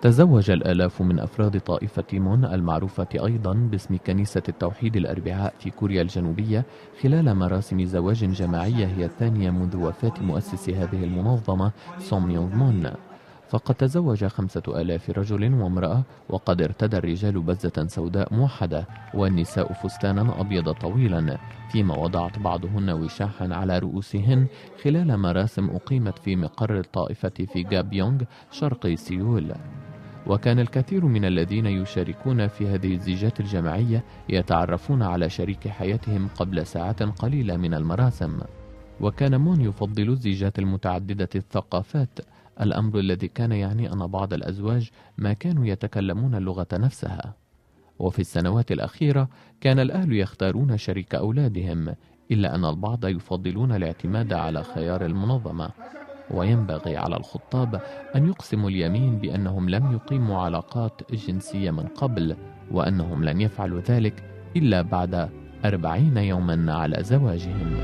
تزوج الآلاف من أفراد طائفة مون المعروفة أيضا باسم كنيسة التوحيد الأربعاء في كوريا الجنوبية خلال مراسم زواج جماعية هي الثانية منذ وفاة مؤسس هذه المنظمة سون ميونغ مون. فقد تزوج 5000 رجل وامرأة، وقد ارتدى الرجال بزة سوداء موحدة والنساء فستانا أبيض طويلا، فيما وضعت بعضهن وشاحا على رؤوسهن خلال مراسم أقيمت في مقر الطائفة في جابيونغ شرق سيول. وكان الكثير من الذين يشاركون في هذه الزيجات الجماعية يتعرفون على شريك حياتهم قبل ساعات قليلة من المراسم. وكان مون يفضل الزيجات المتعددة الثقافات، الأمر الذي كان يعني أن بعض الأزواج ما كانوا يتكلمون اللغة نفسها. وفي السنوات الأخيرة كان الأهل يختارون شريك أولادهم، إلا أن البعض يفضلون الاعتماد على خيار المنظمة. وينبغي على الخطاب أن يقسموا اليمين بأنهم لم يقيموا علاقات جنسية من قبل، وأنهم لن يفعلوا ذلك إلا بعد 40 يوما على زواجهم.